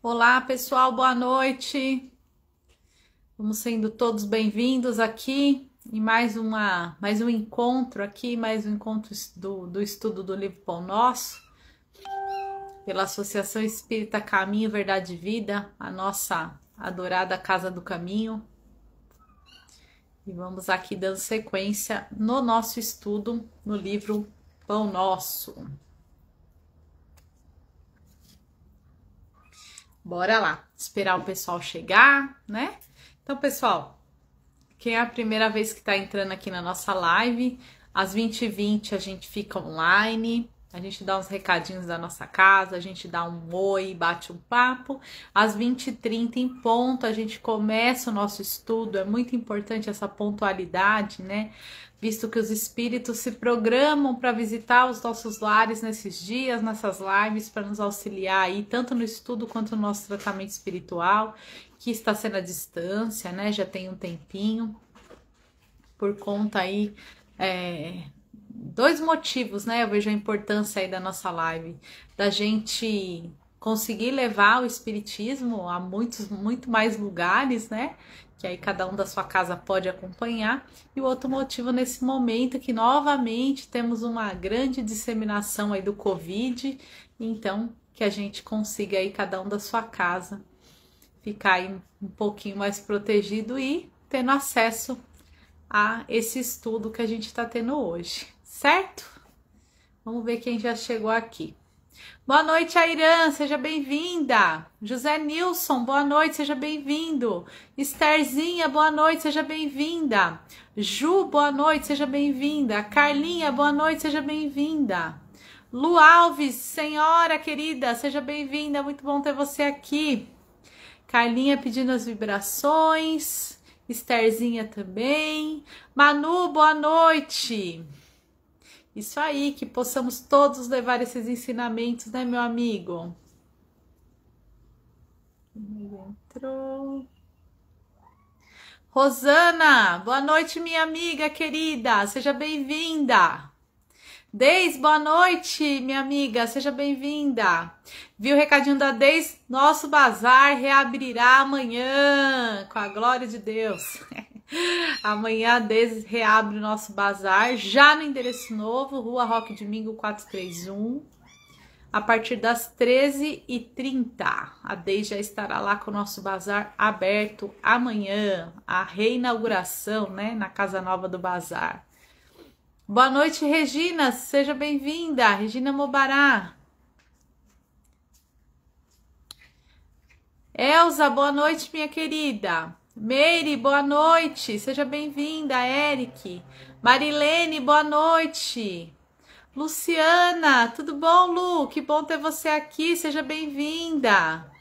Olá, pessoal, boa noite. Vamos sendo todos bem-vindos aqui em mais um encontro aqui, mais um encontro do estudo do livro Pão Nosso, pela Associação Espírita Caminho, Verdade e Vida, a nossa adorada Casa do Caminho. E vamos aqui dando sequência no nosso estudo no livro Pão Nosso. Bora lá, esperar o pessoal chegar, né? Então, pessoal, quem é a primeira vez que tá entrando aqui na nossa live, às 20h20 a gente fica online, a gente dá uns recadinhos da nossa casa, a gente dá um oi, bate um papo. Às 20h30 em ponto a gente começa o nosso estudo, é muito importante essa pontualidade, né? Visto que os espíritos se programam para visitar os nossos lares nesses dias, nessas lives, para nos auxiliar aí, tanto no estudo quanto no nosso tratamento espiritual, que está sendo à distância, né? Já tem um tempinho, por conta aí, dois motivos, né? Eu vejo a importância aí da nossa live, da gente conseguir levar o espiritismo a muito mais lugares, né? Que aí cada um da sua casa pode acompanhar. E o outro motivo nesse momento que novamente temos uma grande disseminação aí do Covid, então que a gente consiga aí cada um da sua casa ficar aí um pouquinho mais protegido e tendo acesso a esse estudo que a gente está tendo hoje, certo? Vamos ver quem já chegou aqui. Boa noite, Airan, seja bem-vinda. José Nilson, boa noite, seja bem-vindo. Estherzinha, boa noite, seja bem-vinda. Ju, boa noite, seja bem-vinda. Carlinha, boa noite, seja bem-vinda. Lu Alves, senhora querida, seja bem-vinda, muito bom ter você aqui. Carlinha pedindo as vibrações. Estherzinha também. Manu, boa noite. Isso aí, que possamos todos levar esses ensinamentos, né, meu amigo? Entrou. Rosana, boa noite, minha amiga querida, seja bem-vinda. Deis, boa noite, minha amiga, seja bem-vinda. Viu o recadinho da Deis? Nosso bazar reabrirá amanhã, com a glória de Deus. Amanhã a Deise reabre o nosso bazar, já no endereço novo, Rua Roque de Mingo 431, a partir das 13h30. A Deise já estará lá com o nosso bazar aberto amanhã, a reinauguração, né, na Casa Nova do Bazar. Boa noite, Regina, seja bem-vinda, Regina Mobará. Elza, boa noite, minha querida. Meire, boa noite, seja bem-vinda. Eric, Marilene, boa noite. Luciana, tudo bom, Lu? Que bom ter você aqui, seja bem-vinda.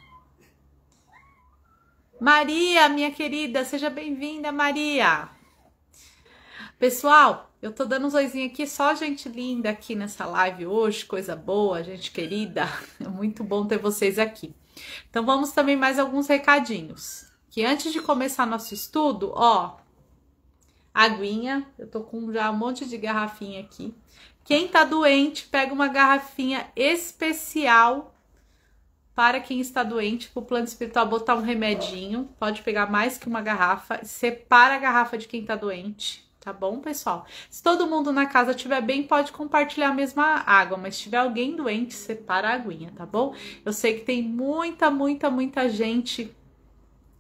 Maria, minha querida, seja bem-vinda, Maria. Pessoal, eu tô dando uns oizinhos aqui, só gente linda aqui nessa live hoje, coisa boa, gente querida. É muito bom ter vocês aqui. Então vamos também mais alguns recadinhos. Que antes de começar nosso estudo, ó, aguinha, eu tô com já um monte de garrafinha aqui. Quem tá doente, pega uma garrafinha especial para quem está doente, pro plano espiritual botar um remedinho. Pode pegar mais que uma garrafa, separa a garrafa de quem tá doente, tá bom, pessoal? Se todo mundo na casa estiver bem, pode compartilhar a mesma água, mas se tiver alguém doente, separa a aguinha, tá bom? Eu sei que tem muita gente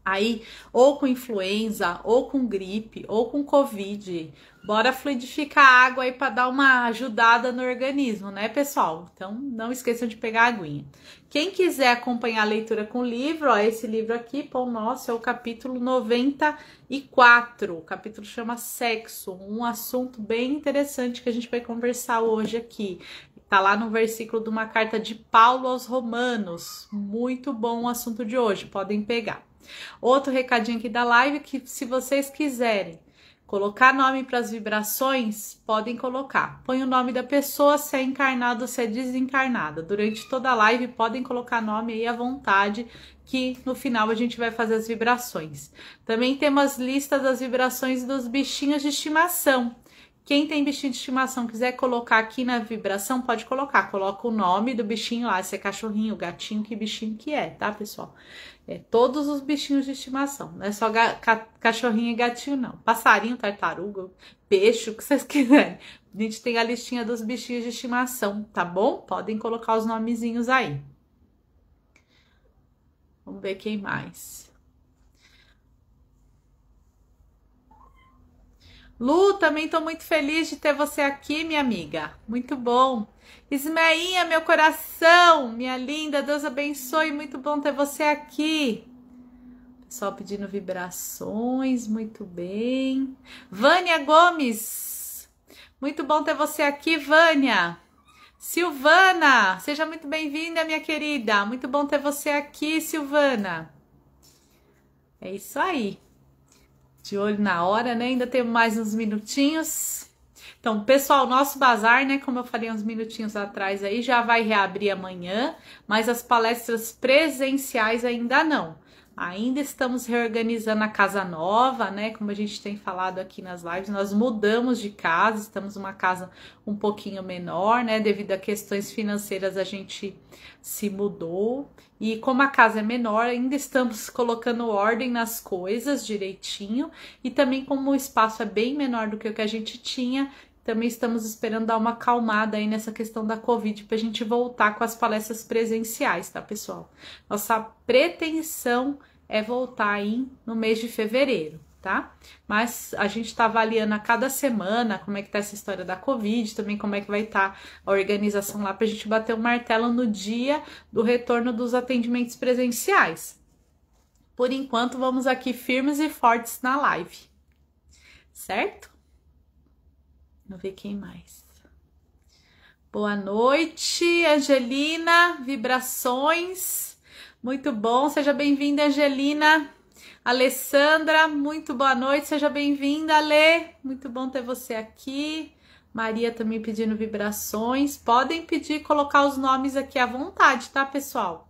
aí, ou com influenza, ou com gripe, ou com Covid. Bora fluidificar a água aí para dar uma ajudada no organismo, né, pessoal? Então, não esqueçam de pegar a aguinha. Quem quiser acompanhar a leitura com o livro, ó, esse livro aqui, Pão Nosso, é o capítulo 94. O capítulo chama Sexo, um assunto bem interessante que a gente vai conversar hoje aqui. Tá lá no versículo de uma carta de Paulo aos Romanos. Muito bom o assunto de hoje, podem pegar. Outro recadinho aqui da live, que se vocês quiserem colocar nome para as vibrações, podem colocar. Põe o nome da pessoa, se é encarnado ou se é desencarnada. Durante toda a live podem colocar nome aí à vontade, que no final a gente vai fazer as vibrações. Também temos as listas das vibrações dos bichinhos de estimação. Quem tem bichinho de estimação, quiser colocar aqui na vibração, pode colocar. Coloca o nome do bichinho lá, se é cachorrinho, gatinho, que bichinho que é, tá, pessoal? É todos os bichinhos de estimação, não é só cachorrinho e gatinho, não. Passarinho, tartaruga, peixe, o que vocês quiserem. A gente tem a listinha dos bichinhos de estimação, tá bom? Podem colocar os nomezinhos aí. Vamos ver quem mais. Lu, também tô muito feliz de ter você aqui, minha amiga. Muito bom. Ismeinha, meu coração, minha linda, Deus abençoe. Muito bom ter você aqui. Pessoal pedindo vibrações, muito bem. Vânia Gomes, muito bom ter você aqui, Vânia. Silvana, seja muito bem-vinda, minha querida. Muito bom ter você aqui, Silvana. É isso aí. De olho na hora, né? Ainda temos mais uns minutinhos. Então, pessoal, nosso bazar, né? Como eu falei uns minutinhos atrás aí, já vai reabrir amanhã, mas as palestras presenciais ainda não. Ainda estamos reorganizando a casa nova, né? Como a gente tem falado aqui nas lives, nós mudamos de casa, estamos numa casa um pouquinho menor, né? Devido a questões financeiras, a gente se mudou. E como a casa é menor, ainda estamos colocando ordem nas coisas direitinho. E também como o espaço é bem menor do que o que a gente tinha, também estamos esperando dar uma acalmada aí nessa questão da Covid para a gente voltar com as palestras presenciais, tá, pessoal? Nossa pretensão é voltar aí no mês de fevereiro, tá? Mas a gente tá avaliando a cada semana como é que tá essa história da Covid, também como é que vai estar a organização lá pra gente bater o martelo no dia do retorno dos atendimentos presenciais. Por enquanto, vamos aqui firmes e fortes na live, certo? Vamos ver quem mais. Boa noite, Angelina, vibrações. Muito bom, seja bem-vinda, Angelina. Alessandra, muito boa noite, seja bem-vinda, Alê. Muito bom ter você aqui. Maria também pedindo vibrações. Podem pedir, colocar os nomes aqui à vontade, tá, pessoal?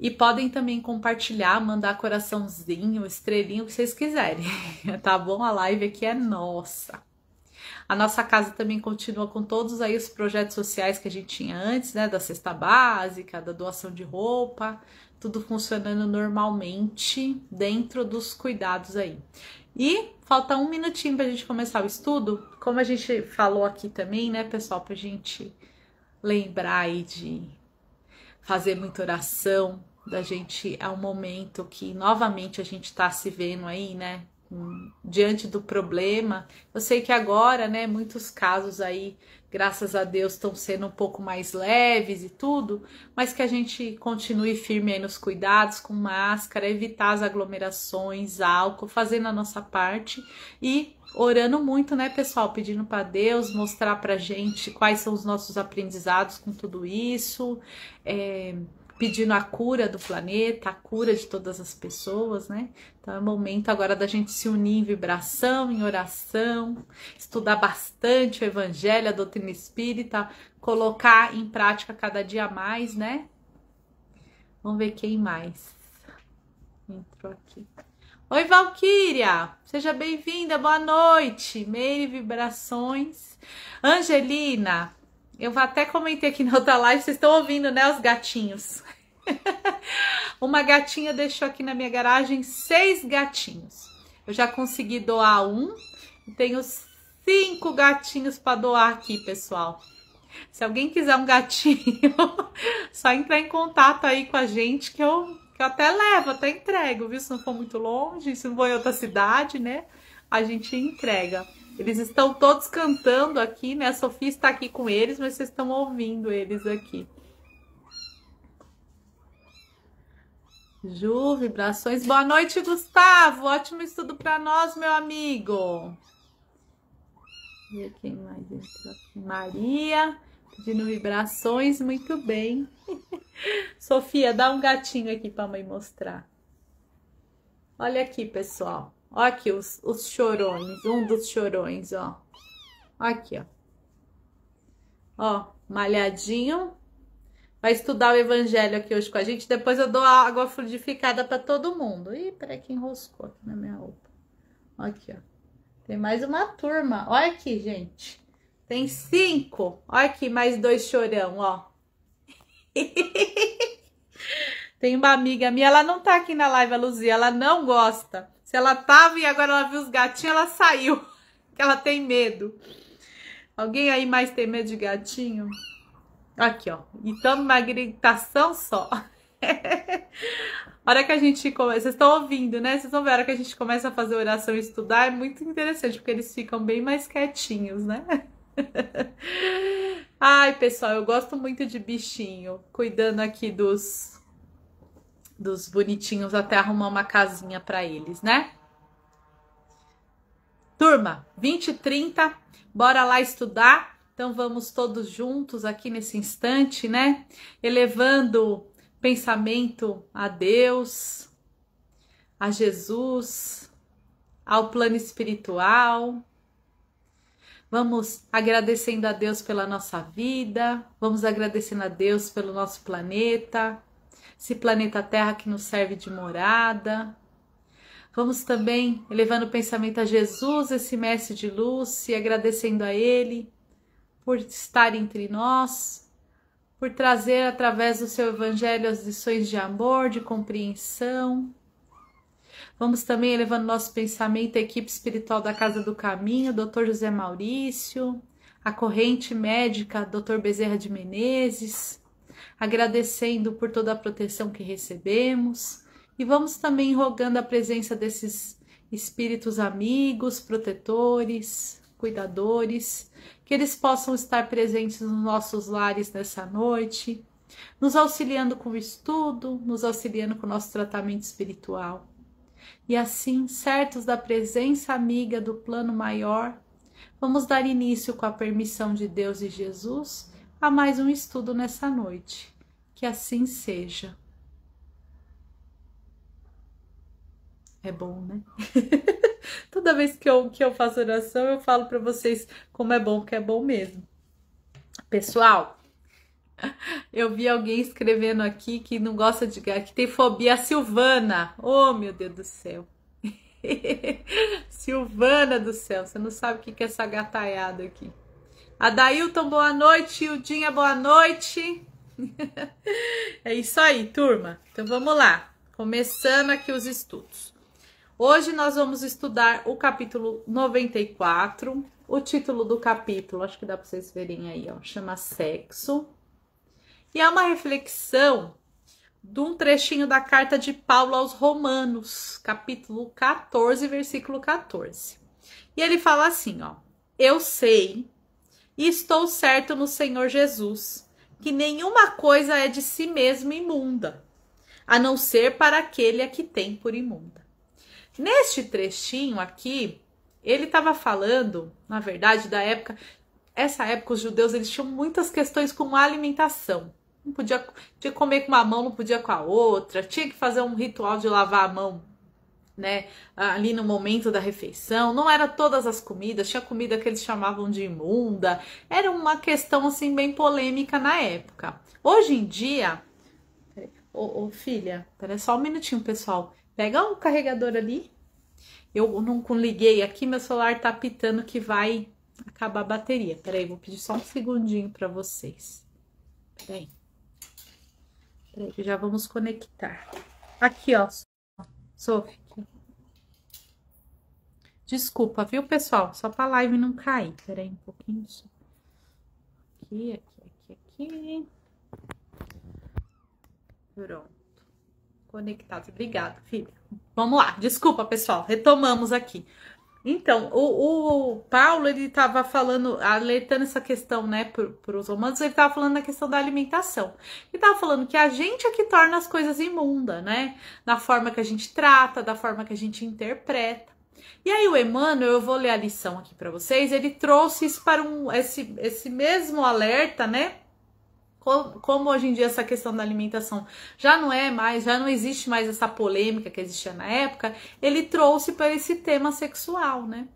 E podem também compartilhar, mandar coraçãozinho, estrelinho, o que vocês quiserem, tá bom? A live aqui é nossa. A nossa casa também continua com todos aí os projetos sociais que a gente tinha antes, né? Da cesta básica, da doação de roupa, tudo funcionando normalmente dentro dos cuidados aí. E falta um minutinho pra gente começar o estudo. Como a gente falou aqui também, né, pessoal, pra gente lembrar aí de fazer muita oração, da gente, é um momento que novamente a gente tá se vendo aí, né, diante do problema. Eu sei que agora, né, muitos casos aí, graças a Deus, estão sendo um pouco mais leves e tudo, mas que a gente continue firme aí nos cuidados, com máscara, evitar as aglomerações, álcool, fazendo a nossa parte e orando muito, né, pessoal, pedindo para Deus mostrar pra gente quais são os nossos aprendizados com tudo isso, pedindo a cura do planeta, a cura de todas as pessoas, né? Então é o momento agora da gente se unir em vibração, em oração, estudar bastante o Evangelho, a doutrina espírita, colocar em prática cada dia mais, né? Vamos ver quem mais entrou aqui. Oi, Valquíria! Seja bem-vinda, boa noite! Meire Vibrações. Angelina, eu até comentei aqui na outra live, vocês estão ouvindo, né, os gatinhos. Uma gatinha deixou aqui na minha garagem 6 gatinhos. Eu já consegui doar um e tenho 5 gatinhos para doar aqui, pessoal. Se alguém quiser um gatinho, só entrar em contato aí com a gente que eu até levo, até entrego, viu? Se não for muito longe, se não for em outra cidade, né? A gente entrega. Eles estão todos cantando aqui, né? A Sofia está aqui com eles, mas vocês estão ouvindo eles aqui. Ju, vibrações. Boa noite, Gustavo. Ótimo estudo para nós, meu amigo. E quem mais entrou aqui? Maria, pedindo vibrações. Muito bem. Sofia, dá um gatinho aqui para a mãe mostrar. Olha aqui, pessoal. Olha aqui os chorões. Um dos chorões, ó. Aqui, ó. Ó, malhadinho. Vai estudar o Evangelho aqui hoje com a gente. Depois eu dou a água fluidificada para todo mundo. Ih, peraí que enroscou aqui na minha roupa. Aqui, ó. Tem mais uma turma. Olha aqui, gente. Tem 5. Olha aqui, mais 2 chorão, ó. Tem uma amiga minha, ela não tá aqui na live, a Luzia, ela não gosta. Se ela tava e agora ela viu os gatinhos, ela saiu. Que ela tem medo. Alguém aí mais tem medo de gatinho? Aqui, ó. Então, uma gritação só. A hora que a gente começa, vocês estão ouvindo, né? Vocês vão ver a hora que a gente começa a fazer oração e estudar, é muito interessante, porque eles ficam bem mais quietinhos, né? Ai, pessoal, eu gosto muito de bichinho, cuidando aqui dos bonitinhos, até arrumar uma casinha para eles, né? Turma, 20h30, bora lá estudar. Então vamos todos juntos aqui nesse instante, né? Elevando pensamento a Deus, a Jesus, ao plano espiritual. Vamos agradecendo a Deus pela nossa vida, vamos agradecendo a Deus pelo nosso planeta, esse planeta Terra que nos serve de morada. Vamos também elevando o pensamento a Jesus, esse mestre de luz, e agradecendo a Ele por estar entre nós, por trazer através do seu evangelho as lições de amor, de compreensão. Vamos também elevando nosso pensamento à equipe espiritual da Casa do Caminho, Dr. José Maurício, a corrente médica, Dr. Bezerra de Menezes, agradecendo por toda a proteção que recebemos. E vamos também rogando a presença desses espíritos amigos, protetores, cuidadores, que eles possam estar presentes nos nossos lares nessa noite, nos auxiliando com o estudo, nos auxiliando com o nosso tratamento espiritual. E assim, certos da presença amiga do plano maior, vamos dar início, com a permissão de Deus e Jesus, a mais um estudo nessa noite. Que assim seja. É bom, né? Toda vez que eu faço oração, eu falo para vocês como é bom, que é bom mesmo. Pessoal, eu vi alguém escrevendo aqui que não gosta de gato, que tem fobia. A Silvana. Oh, meu Deus do céu. Silvana do céu, você não sabe o que é essa gataiada aqui. Adailton, boa noite. Ildinha, boa noite. É isso aí, turma. Então vamos lá. Começando aqui os estudos. Hoje nós vamos estudar o capítulo 94. O título do capítulo, acho que dá para vocês verem aí, ó, chama Sexo. E é uma reflexão de um trechinho da carta de Paulo aos Romanos, capítulo 14, versículo 14. E ele fala assim, ó: eu sei e estou certo no Senhor Jesus, que nenhuma coisa é de si mesma imunda, a não ser para aquele a que tem por imunda. Neste trechinho aqui, ele estava falando, na verdade, da época. Essa época os judeus eles tinham muitas questões com a alimentação. Não podia comer com uma mão, não podia com a outra. Tinha que fazer um ritual de lavar a mão, né? Ali no momento da refeição. Não era todas as comidas. Tinha comida que eles chamavam de imunda. Era uma questão assim bem polêmica na época. Hoje em dia, filha, pera só um minutinho, pessoal. Pega um carregador ali. Eu não liguei aqui, meu celular tá apitando que vai acabar a bateria. Peraí, vou pedir só um segundinho para vocês. Peraí, que já vamos conectar. Aqui, ó. Sophie. Desculpa, viu, pessoal? Só pra live não cair. Peraí, um pouquinho. Aqui. Pronto. Conectados. Obrigada, filha. Vamos lá. Desculpa, pessoal. Retomamos aqui. Então, o Paulo, ele estava falando, alertando essa questão, né, para os romanos, ele estava falando da questão da alimentação. Ele estava falando que a gente é que torna as coisas imundas, né, na forma que a gente trata, da forma que a gente interpreta. E aí o Emmanuel, eu vou ler a lição aqui para vocês, ele trouxe isso para esse mesmo alerta, né, como hoje em dia essa questão da alimentação já não existe mais essa polêmica que existia na época, ele trouxe para esse tema sexual, né?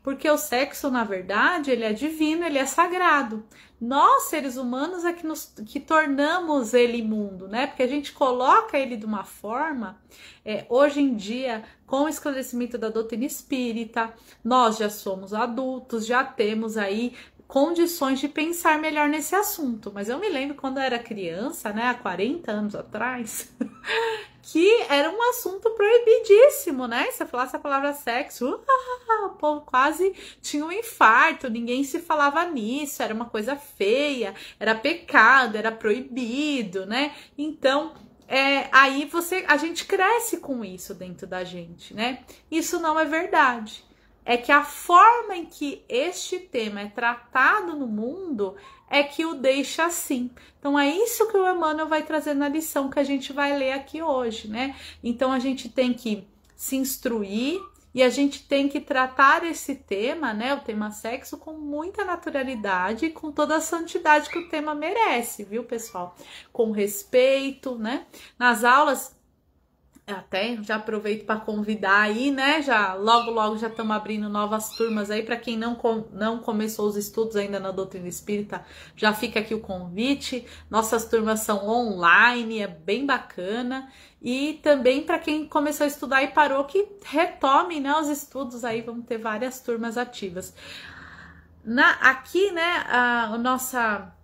Porque o sexo, na verdade, ele é divino, ele é sagrado. Nós, seres humanos, é que tornamos ele imundo, né? Porque a gente coloca ele de uma forma, hoje em dia, com o esclarecimento da doutrina espírita, nós já somos adultos, já temos aí condições de pensar melhor nesse assunto. Mas eu me lembro quando eu era criança, né, há 40 anos atrás, que era um assunto proibidíssimo, né? Se eu falasse a palavra sexo, o povo quase tinha um infarto, ninguém se falava nisso, era uma coisa feia, era pecado, era proibido, né? Então, aí a gente cresce com isso dentro da gente, né? Isso não é verdade. É que a forma em que este tema é tratado no mundo é que o deixa assim. Então é isso que o Emmanuel vai trazer na lição que a gente vai ler aqui hoje, né? Então a gente tem que se instruir e a gente tem que tratar esse tema, né, o tema sexo, com muita naturalidade e com toda a santidade que o tema merece, viu, pessoal? Com respeito, né? Nas aulas, até já aproveito para convidar aí, né? Já logo já estamos abrindo novas turmas aí para quem não começou os estudos ainda na doutrina espírita, já fica aqui o convite. Nossas turmas são online, é bem bacana. E também para quem começou a estudar e parou, que retome, né, os estudos aí, vamos ter várias turmas ativas. Aqui, né,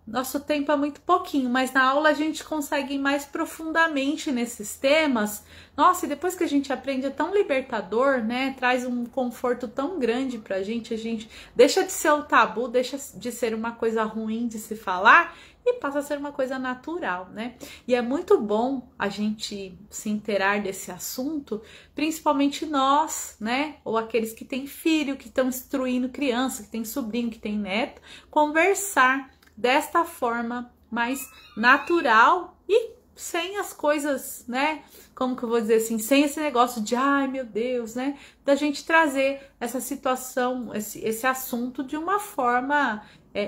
nosso tempo é muito pouquinho, mas na aula a gente consegue ir mais profundamente nesses temas. Nossa, e depois que a gente aprende é tão libertador, né? Traz um conforto tão grande pra gente, a gente deixa de ser o tabu, deixa de ser uma coisa ruim de se falar e passa a ser uma coisa natural, né? E é muito bom a gente se inteirar desse assunto, principalmente nós, né? Ou aqueles que têm filho, que estão instruindo criança, que têm sobrinho, que têm neto, conversar desta forma mais natural e sem as coisas, né? Como que eu vou dizer assim? Sem esse negócio de, ai meu Deus, né? Da gente trazer essa situação, esse assunto de uma forma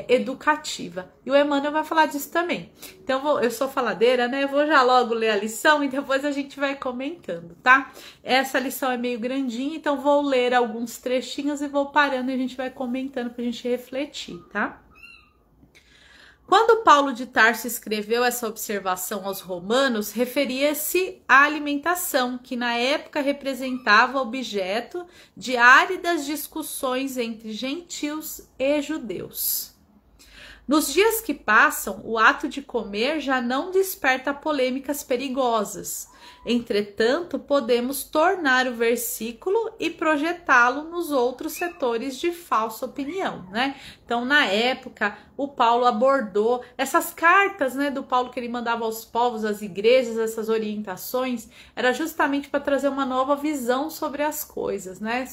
educativa. E o Emmanuel vai falar disso também. Então, eu sou faladeira, né? Eu vou já logo ler a lição e depois a gente vai comentando, tá? Essa lição é meio grandinha, então vou ler alguns trechinhos e vou parando e a gente vai comentando pra gente refletir, tá? Quando Paulo de Tarso escreveu essa observação aos romanos, referia-se à alimentação, que na época representava objeto de áridas discussões entre gentios e judeus. Nos dias que passam, o ato de comer já não desperta polêmicas perigosas. Entretanto, podemos tornar o versículo e projetá-lo nos outros setores de falsa opinião, né? Então, na época, o Paulo abordou essas cartas, né, do Paulo que ele mandava aos povos, às igrejas, essas orientações, era justamente para trazer uma nova visão sobre as coisas, né?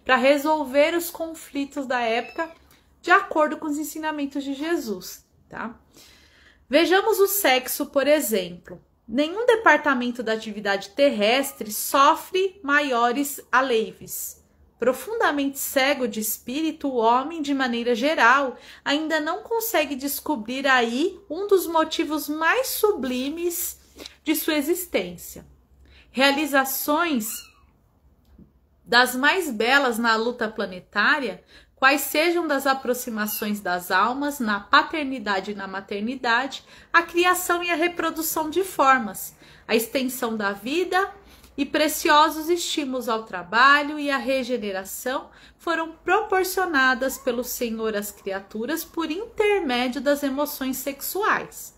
Para resolver os conflitos da época de acordo com os ensinamentos de Jesus, tá? Vejamos o sexo, por exemplo. Nenhum departamento da atividade terrestre sofre maiores aleives. Profundamente cego de espírito, o homem, de maneira geral, ainda não consegue descobrir aí um dos motivos mais sublimes de sua existência. Realizações das mais belas na luta planetária, quais sejam das aproximações das almas na paternidade e na maternidade, a criação e a reprodução de formas, a extensão da vida e preciosos estímulos ao trabalho e à regeneração foram proporcionadas pelo Senhor às criaturas por intermédio das emoções sexuais.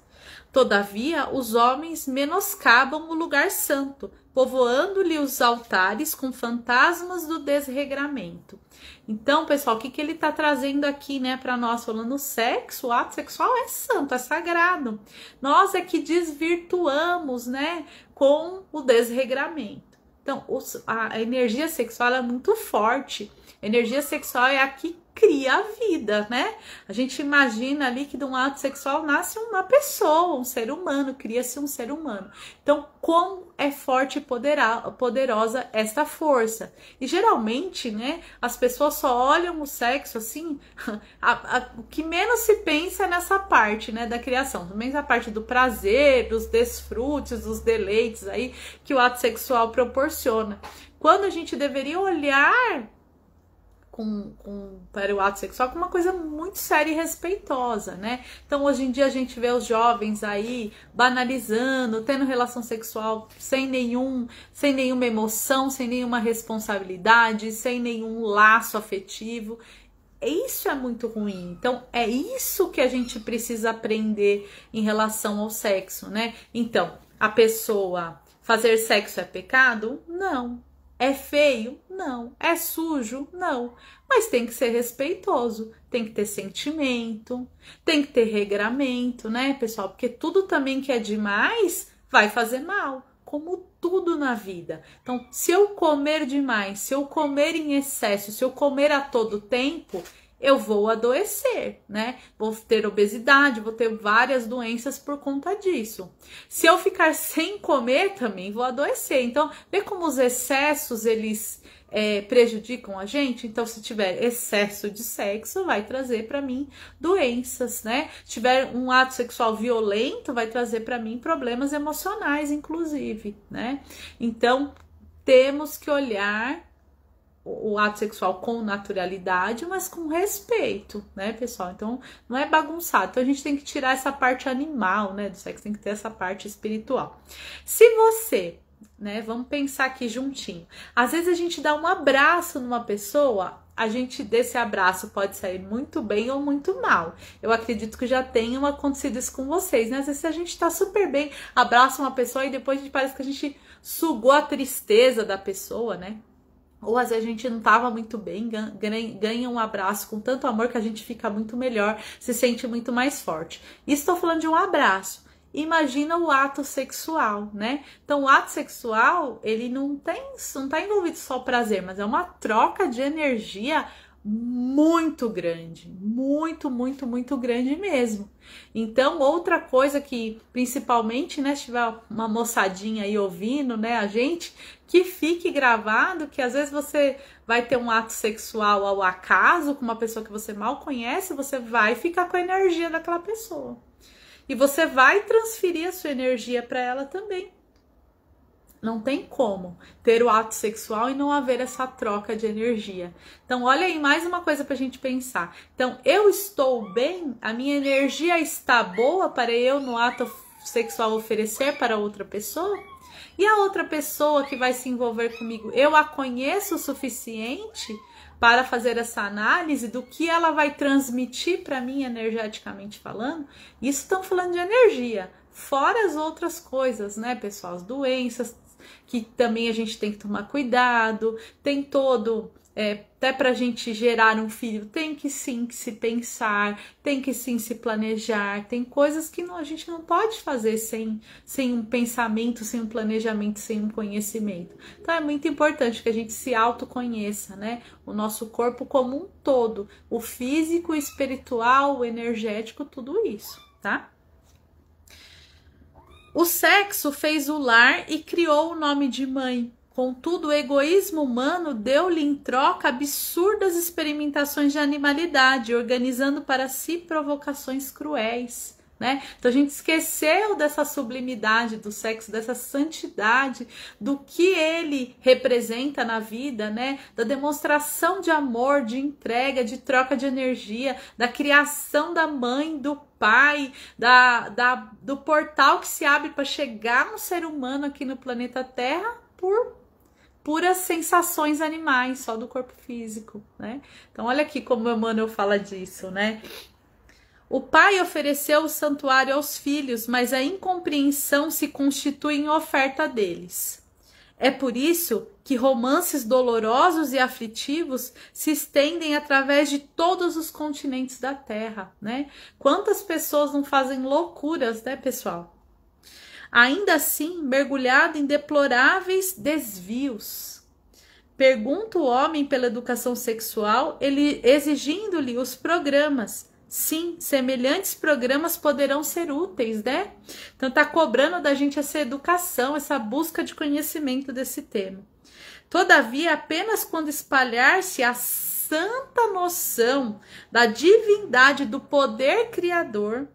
Todavia, os homens menoscabam o lugar santo, povoando-lhe os altares com fantasmas do desregramento. Então, pessoal, o que ele está trazendo aqui, né, para nós, falando o ato sexual é santo, é sagrado. Nós é que desvirtuamos, né, com o desregramento. Então, a energia sexual é muito forte. A energia sexual é a que cria a vida, né? A gente imagina ali que de um ato sexual nasce uma pessoa, um ser humano, cria-se um ser humano. Então, como é forte e poderosa esta força? E geralmente, né, as pessoas só olham o sexo assim, o que menos se pensa é nessa parte, né, da criação, também a parte do prazer, dos desfrutes, dos deleites aí que o ato sexual proporciona. Quando a gente deveria olhar para o ato sexual com uma coisa muito séria e respeitosa, né? Então, hoje em dia, a gente vê os jovens aí banalizando, tendo relação sexual sem nenhuma emoção, sem nenhuma responsabilidade, sem nenhum laço afetivo. Isso é muito ruim. Então, é isso que a gente precisa aprender em relação ao sexo, né? Então, a pessoa fazer sexo é pecado? Não. É feio? Não. É sujo? Não. Mas tem que ser respeitoso, tem que ter sentimento, tem que ter regramento, né, pessoal? Porque tudo também que é demais vai fazer mal, como tudo na vida. Então, se eu comer demais, se eu comer em excesso, se eu comer a todo tempo, eu vou adoecer, né? Vou ter obesidade, vou ter várias doenças por conta disso. Se eu ficar sem comer, também vou adoecer. Então, vê como os excessos, eles prejudicam a gente. Então, se tiver excesso de sexo, vai trazer para mim doenças, né? Se tiver um ato sexual violento, vai trazer para mim problemas emocionais, inclusive, né? Então, temos que olhar o ato sexual com naturalidade, mas com respeito, né, pessoal? Então, não é bagunçado. Então, a gente tem que tirar essa parte animal, né, do sexo, tem que ter essa parte espiritual. Se você, né, vamos pensar aqui juntinho. Às vezes a gente dá um abraço numa pessoa, a gente desse abraço pode sair muito bem ou muito mal. Eu acredito que já tenham acontecido isso com vocês, né? Às vezes a gente tá super bem, abraça uma pessoa e depois parece que a gente sugou a tristeza da pessoa, né? Ou às vezes a gente não tava muito bem, ganha um abraço com tanto amor que a gente fica muito melhor, se sente muito mais forte. Isso estou falando de um abraço. Imagina o ato sexual, né? Então, o ato sexual, ele não tá envolvido só prazer, mas é uma troca de energia muito grande, muito grande mesmo. Então, outra coisa que, principalmente, né, se tiver uma moçadinha aí ouvindo, né, a gente, que fique gravado, que às vezes você vai ter um ato sexual ao acaso com uma pessoa que você mal conhece, você vai ficar com a energia daquela pessoa. E você vai transferir a sua energia para ela também. Não tem como ter o ato sexual e não haver essa troca de energia. Então, olha aí mais uma coisa para a gente pensar. Então, eu estou bem? A minha energia está boa para eu, no ato sexual, oferecer para outra pessoa? E a outra pessoa que vai se envolver comigo, eu a conheço o suficiente para fazer essa análise do que ela vai transmitir para mim energeticamente falando? Isso estamos falando de energia. Fora as outras coisas, né, pessoal? As doenças, que também a gente tem que tomar cuidado, tem todo, até pra gente gerar um filho, tem que sim se pensar, tem que sim se planejar, tem coisas que a gente não pode fazer sem um pensamento, sem um planejamento, sem um conhecimento. Então é muito importante que a gente se autoconheça, né? O nosso corpo como um todo, o físico, o espiritual, o energético, tudo isso, tá? O sexo fez o lar e criou o nome de mãe. Contudo, o egoísmo humano deu-lhe em troca absurdas experimentações de animalidade, organizando para si provocações cruéis, né? Então a gente esqueceu dessa sublimidade do sexo, dessa santidade, do que ele representa na vida, né? Da demonstração de amor, de entrega, de troca de energia, da criação da mãe, do pai, do portal que se abre para chegar no ser humano aqui no planeta Terra por puras sensações animais, só do corpo físico, né? Então olha aqui como Emmanuel fala disso, né? O pai ofereceu o santuário aos filhos, mas a incompreensão se constitui em oferta deles. É por isso que romances dolorosos e aflitivos se estendem através de todos os continentes da Terra, né? Quantas pessoas não fazem loucuras, né, pessoal? Ainda assim, mergulhado em deploráveis desvios. Pergunta o homem pela educação sexual, ele exigindo-lhe os programas. Sim, semelhantes programas poderão ser úteis, né? Então tá cobrando da gente essa educação, essa busca de conhecimento desse tema. Todavia, apenas quando espalhar-se a santa noção da divindade do poder criador,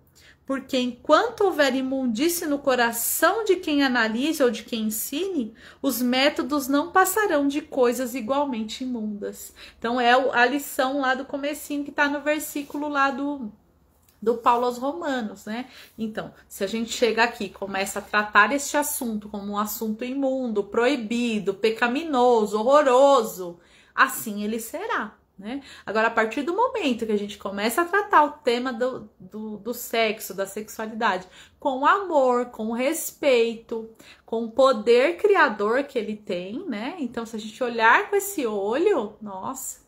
porque enquanto houver imundície no coração de quem analise ou de quem ensine, os métodos não passarão de coisas igualmente imundas. Então é a lição lá do comecinho que está no versículo lá do Paulo aos Romanos, né? Então, se a gente chega aqui e começa a tratar este assunto como um assunto imundo, proibido, pecaminoso, horroroso, assim ele será. Né? Agora, a partir do momento que a gente começa a tratar o tema do sexo, da sexualidade, com amor, com respeito, com o poder criador que ele tem, né? Então, se a gente olhar com esse olho, nossa,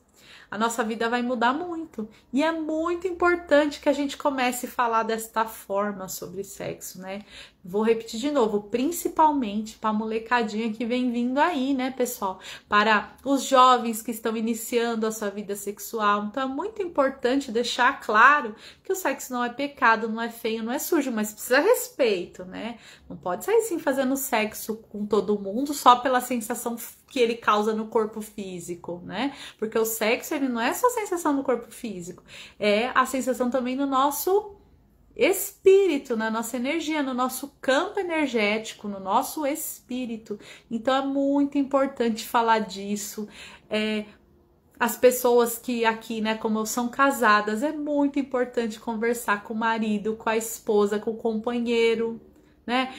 a nossa vida vai mudar muito. E é muito importante que a gente comece a falar desta forma sobre sexo, né? Vou repetir de novo, principalmente para a molecadinha que vem vindo aí, né, pessoal? Para os jovens que estão iniciando a sua vida sexual. Então é muito importante deixar claro que o sexo não é pecado, não é feio, não é sujo, mas precisa respeito, né? Não pode sair assim fazendo sexo com todo mundo só pela sensação que ele causa no corpo físico, né? Porque o sexo, ele não é só sensação no corpo físico, é a sensação também no nosso espírito, na nossa energia, no nosso campo energético, no nosso espírito. Então é muito importante falar disso. As pessoas que aqui, né, como são casadas, é muito importante conversar com o marido, com a esposa, com o companheiro, né?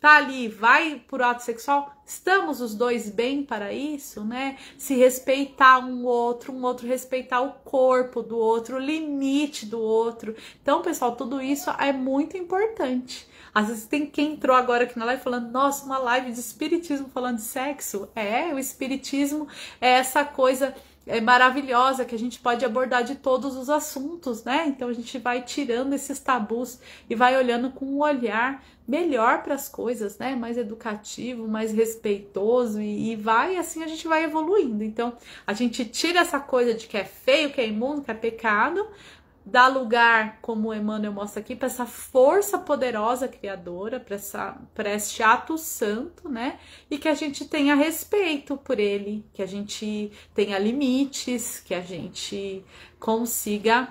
Tá ali, vai por ato sexual, estamos os dois bem para isso, né? Se respeitar um outro respeitar o corpo do outro, o limite do outro. Então, pessoal, tudo isso é muito importante. Às vezes tem quem entrou agora aqui na live falando, nossa, uma live de espiritismo falando de sexo. O espiritismo é essa coisa maravilhosa que a gente pode abordar de todos os assuntos, né? Então a gente vai tirando esses tabus e vai olhando com um olhar melhor para as coisas, né? Mais educativo, mais respeitoso e vai assim, a gente vai evoluindo. Então a gente tira essa coisa de que é feio, que é imundo, que é pecado, dá lugar, como o Emmanuel mostra aqui, para essa força poderosa criadora, para este ato santo, né? E que a gente tenha respeito por ele, que a gente tenha limites, que a gente consiga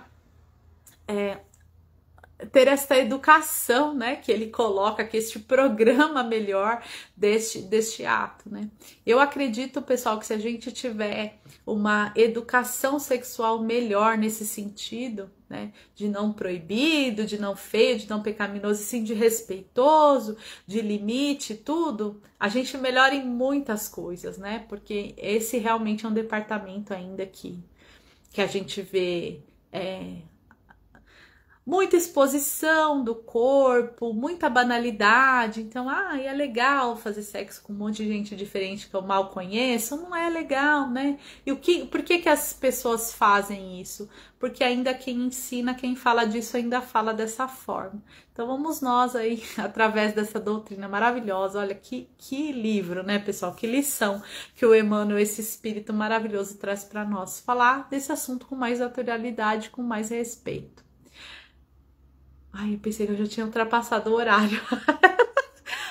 ter esta educação, né, que ele coloca aqui, este programa melhor deste ato, né. Eu acredito, pessoal, que se a gente tiver uma educação sexual melhor nesse sentido, né, de não proibido, de não feio, de não pecaminoso, sim de respeitoso, de limite, tudo, a gente melhora em muitas coisas, né, porque esse realmente é um departamento ainda que a gente vê muita exposição do corpo, muita banalidade. Então, é legal fazer sexo com um monte de gente diferente que eu mal conheço. Não é legal, né? E por que as pessoas fazem isso? Porque ainda quem ensina, quem fala disso, ainda fala dessa forma. Então, vamos nós aí, através dessa doutrina maravilhosa. Olha, que livro, né, pessoal? Que lição que o Emmanuel, esse espírito maravilhoso, traz para nós. Falar desse assunto com mais naturalidade, com mais respeito. Eu pensei que eu já tinha ultrapassado o horário.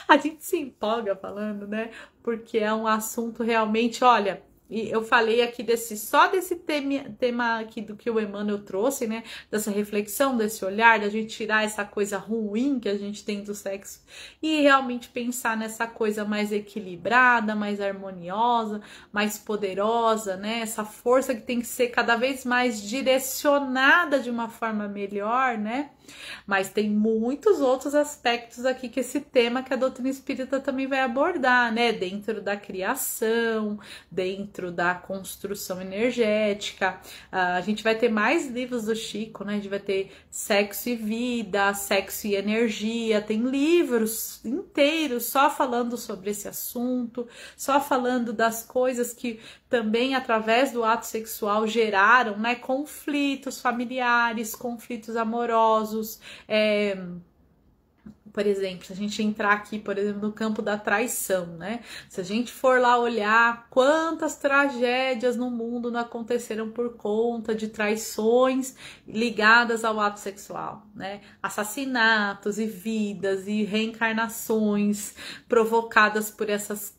A gente se empolga falando, né? Porque é um assunto realmente, olha, e eu falei aqui só desse tema aqui do que o Emmanuel trouxe, né? Dessa reflexão, desse olhar, da gente tirar essa coisa ruim que a gente tem do sexo e realmente pensar nessa coisa mais equilibrada, mais harmoniosa, mais poderosa, né? Essa força que tem que ser cada vez mais direcionada de uma forma melhor, né? Mas tem muitos outros aspectos aqui que esse tema que a doutrina espírita também vai abordar, né? Dentro da criação, dentro da construção energética. A gente vai ter mais livros do Chico, né? A gente vai ter Sexo e Vida, Sexo e Energia. Tem livros inteiros só falando sobre esse assunto, só falando das coisas que também através do ato sexual geraram, né, conflitos familiares, conflitos amorosos, por exemplo, se a gente entrar aqui, por exemplo, no campo da traição, né? Se a gente for lá olhar quantas tragédias no mundo não aconteceram por conta de traições ligadas ao ato sexual, né? Assassinatos e vidas e reencarnações provocadas por esses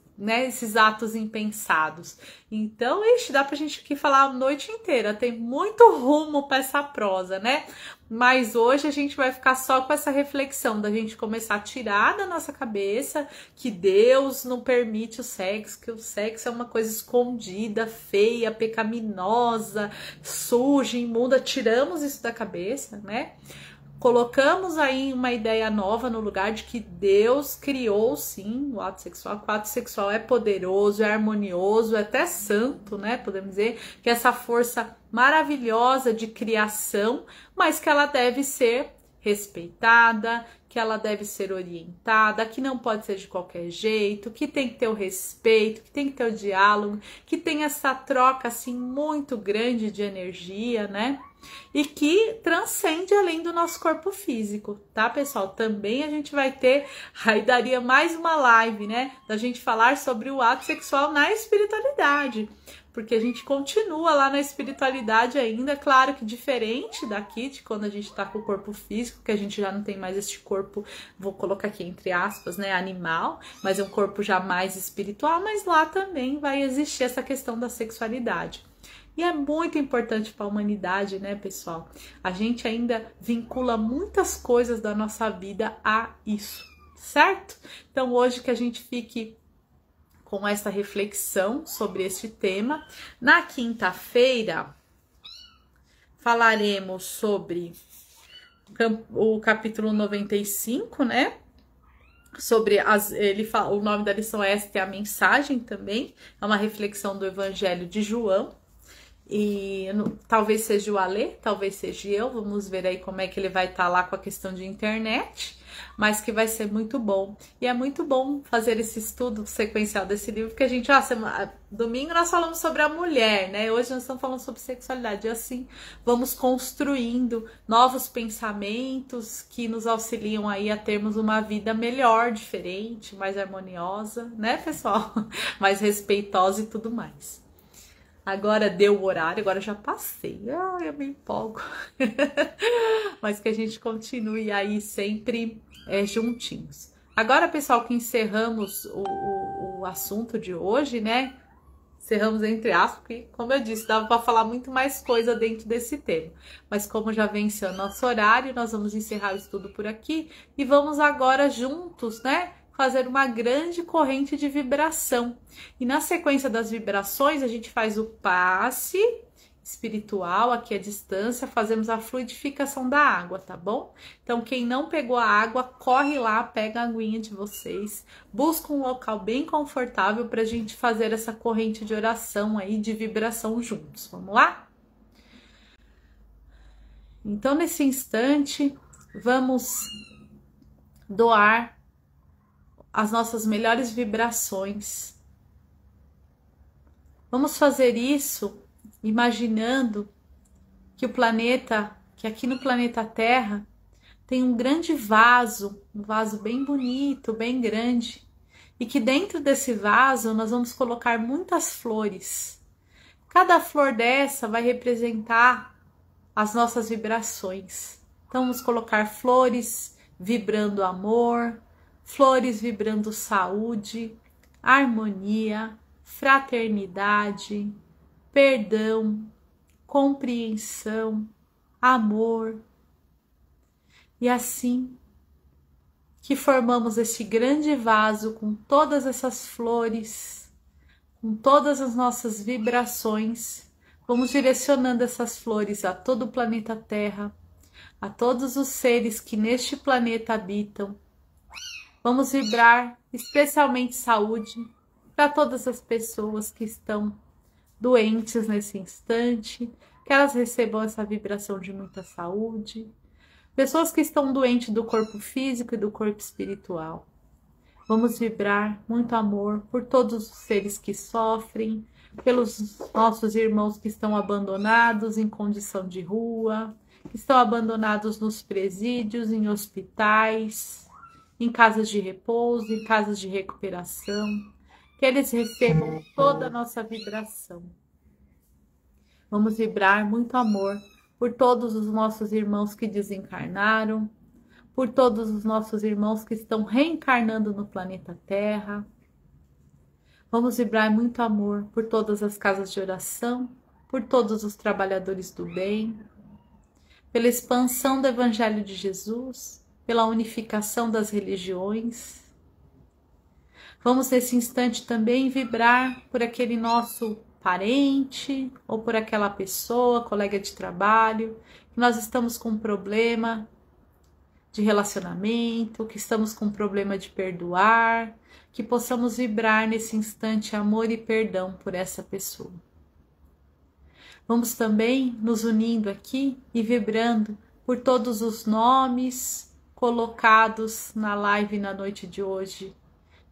atos impensados. Então, dá pra gente aqui falar a noite inteira. Tem muito rumo para essa prosa, né? Mas hoje a gente vai ficar só com essa reflexão da gente começar a tirar da nossa cabeça que Deus não permite o sexo, que o sexo é uma coisa escondida, feia, pecaminosa, suja, imunda. Tiramos isso da cabeça, né? Colocamos aí uma ideia nova no lugar de que Deus criou sim o ato sexual. O ato sexual é poderoso, é harmonioso, é até santo, né? Podemos dizer que essa força maravilhosa de criação, mas que ela deve ser respeitada, que ela deve ser orientada, que não pode ser de qualquer jeito, que tem que ter o respeito, que tem que ter o diálogo, que tem essa troca assim muito grande de energia, né? E que transcende além do nosso corpo físico, tá, pessoal? Também a gente vai ter, aí daria mais uma live, né, da gente falar sobre o ato sexual na espiritualidade, porque a gente continua lá na espiritualidade ainda, claro que diferente daqui, de quando a gente tá com o corpo físico, que a gente já não tem mais este corpo, vou colocar aqui entre aspas, né, animal, mas é um corpo já mais espiritual, mas lá também vai existir essa questão da sexualidade. E é muito importante para a humanidade, né, pessoal? A gente ainda vincula muitas coisas da nossa vida a isso, certo? Então, hoje que a gente fique com essa reflexão sobre este tema. Na quinta-feira, falaremos sobre o capítulo 95, né? Sobre o nome da lição é Esta é a Mensagem também. É uma reflexão do Evangelho de João. E talvez seja o Alê, talvez seja eu, vamos ver aí como é que ele vai estar lá com a questão de internet, mas que vai ser muito bom. E é muito bom fazer esse estudo sequencial desse livro, porque a gente, domingo nós falamos sobre a mulher, né? Hoje nós estamos falando sobre sexualidade, e assim vamos construindo novos pensamentos que nos auxiliam aí a termos uma vida melhor, diferente, mais harmoniosa, né, pessoal? Mais respeitosa e tudo mais. Agora deu o horário, agora já passei. Eu me empolgo. Mas que a gente continue aí sempre juntinhos. Agora, pessoal, que encerramos o assunto de hoje, né? Encerramos entre aspas, porque, como eu disse, dava para falar muito mais coisa dentro desse tema. Mas como já venceu o nosso horário, nós vamos encerrar o estudo por aqui. E vamos agora juntos, né? Fazer uma grande corrente de vibração. E na sequência das vibrações, a gente faz o passe espiritual, aqui à distância, fazemos a fluidificação da água, tá bom? Então, quem não pegou a água, corre lá, pega a aguinha de vocês, busca um local bem confortável para a gente fazer essa corrente de oração aí, de vibração juntos. Vamos lá? Então, nesse instante, vamos doar as nossas melhores vibrações. Vamos fazer isso imaginando que que aqui no planeta Terra tem um grande vaso, um vaso bem bonito, bem grande, e que dentro desse vaso nós vamos colocar muitas flores. Cada flor dessa vai representar as nossas vibrações. Então vamos colocar flores vibrando amor, flores vibrando saúde, harmonia, fraternidade, perdão, compreensão, amor. E assim que formamos esse grande vaso com todas essas flores, com todas as nossas vibrações, vamos direcionando essas flores a todo o planeta Terra, a todos os seres que neste planeta habitam. Vamos vibrar especialmente saúde para todas as pessoas que estão doentes nesse instante, que elas recebam essa vibração de muita saúde. Pessoas que estão doentes do corpo físico e do corpo espiritual. Vamos vibrar muito amor por todos os seres que sofrem, pelos nossos irmãos que estão abandonados em condição de rua, que estão abandonados nos presídios, em hospitais, em casas de repouso, em casas de recuperação, que eles recebam toda a nossa vibração. Vamos vibrar muito amor por todos os nossos irmãos que desencarnaram, por todos os nossos irmãos que estão reencarnando no planeta Terra. Vamos vibrar muito amor por todas as casas de oração, por todos os trabalhadores do bem, pela expansão do Evangelho de Jesus, pela unificação das religiões. Vamos nesse instante também vibrar por aquele nosso parente ou por aquela pessoa, colega de trabalho, que nós estamos com um problema de relacionamento, que estamos com um problema de perdoar, que possamos vibrar nesse instante amor e perdão por essa pessoa. Vamos também nos unindo aqui e vibrando por todos os nomes colocados na live na noite de hoje.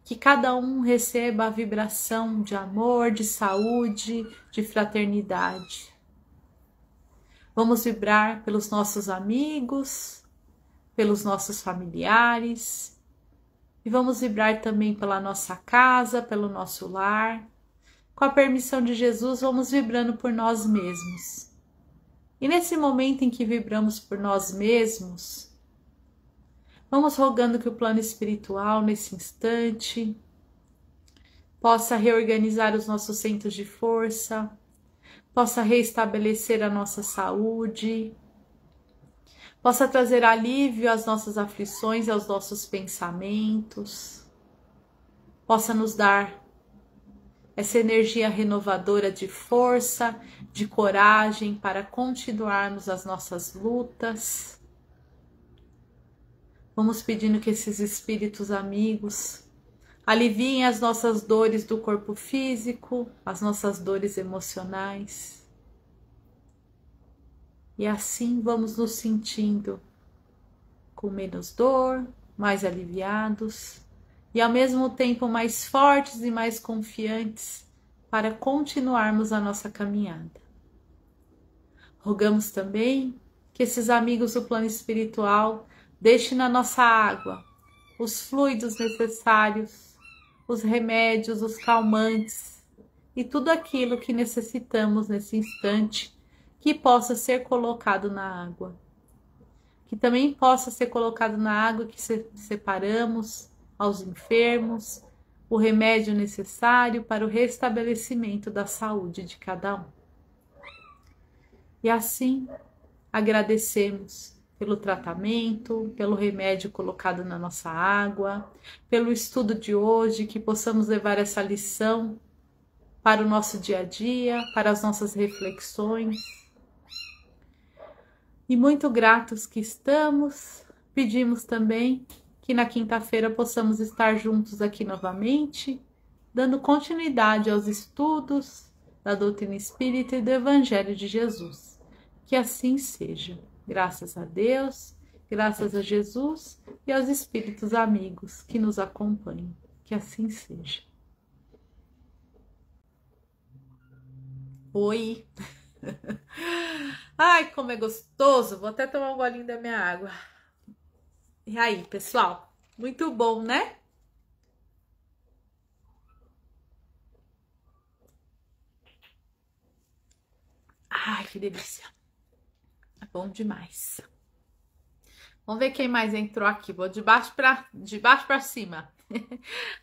Que cada um receba a vibração de amor, de saúde, de fraternidade. Vamos vibrar pelos nossos amigos, pelos nossos familiares. E vamos vibrar também pela nossa casa, pelo nosso lar. Com a permissão de Jesus, vamos vibrando por nós mesmos. E nesse momento em que vibramos por nós mesmos, vamos rogando que o plano espiritual, nesse instante, possa reorganizar os nossos centros de força, possa restabelecer a nossa saúde, possa trazer alívio às nossas aflições e aos nossos pensamentos, possa nos dar essa energia renovadora de força, de coragem para continuarmos as nossas lutas. Vamos pedindo que esses espíritos amigos aliviem as nossas dores do corpo físico, as nossas dores emocionais. E assim vamos nos sentindo com menos dor, mais aliviados e ao mesmo tempo mais fortes e mais confiantes para continuarmos a nossa caminhada. Rogamos também que esses amigos do plano espiritual deixem na nossa água os fluidos necessários, os remédios, os calmantes e tudo aquilo que necessitamos nesse instante que possa ser colocado na água. Que também possa ser colocado na água que separamos aos enfermos, o remédio necessário para o restabelecimento da saúde de cada um. E assim agradecemos pelo tratamento, pelo remédio colocado na nossa água, pelo estudo de hoje, que possamos levar essa lição para o nosso dia a dia, para as nossas reflexões. E muito gratos que estamos, pedimos também que na quinta-feira possamos estar juntos aqui novamente, dando continuidade aos estudos da doutrina espírita e do Evangelho de Jesus. Que assim seja. Graças a Deus, graças a Jesus e aos espíritos amigos que nos acompanham. Que assim seja. Oi! Ai, como é gostoso! Vou até tomar um golinho da minha água. E aí, pessoal? Muito bom, né? Ai, que delícia! É bom demais. Vamos ver quem mais entrou aqui. Vou de baixo para cima.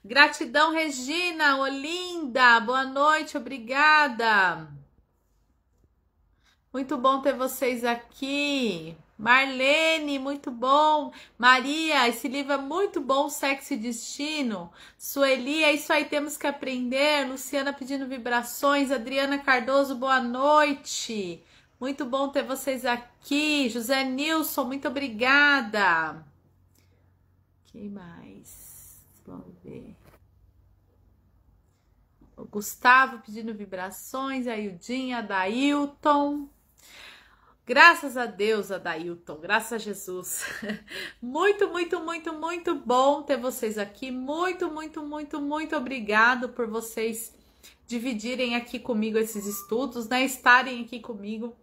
Gratidão, Regina, Olinda. Boa noite, obrigada. Muito bom ter vocês aqui. Marlene, muito bom. Maria, esse livro é muito bom, Sexo e Destino. Sueli, é isso aí, temos que aprender. Luciana pedindo vibrações. Adriana Cardoso, boa noite. Muito bom ter vocês aqui. José Nilson, muito obrigada. Quem mais? Vamos ver. O Gustavo pedindo vibrações. A Ildinha, Adailton. Graças a Deus, Adailton. Graças a Jesus. Muito, muito, muito, muito bom ter vocês aqui. Muito, muito, muito, muito obrigado por vocês dividirem aqui comigo esses estudos, né? Estarem aqui comigo.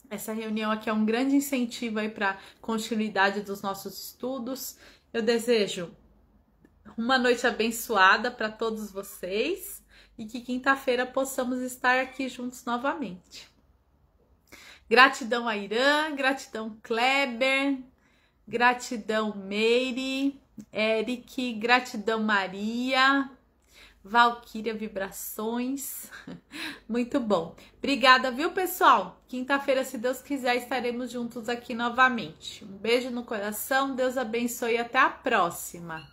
Essa reunião aqui é um grande incentivo aí para a continuidade dos nossos estudos. Eu desejo uma noite abençoada para todos vocês e que quinta-feira possamos estar aqui juntos novamente. Gratidão a Irã, gratidão Kleber, gratidão Meire, Eric, gratidão Maria, Valquíria Vibrações. Muito bom. Obrigada, viu, pessoal? Quinta-feira, se Deus quiser, estaremos juntos aqui novamente. Um beijo no coração, Deus abençoe e até a próxima.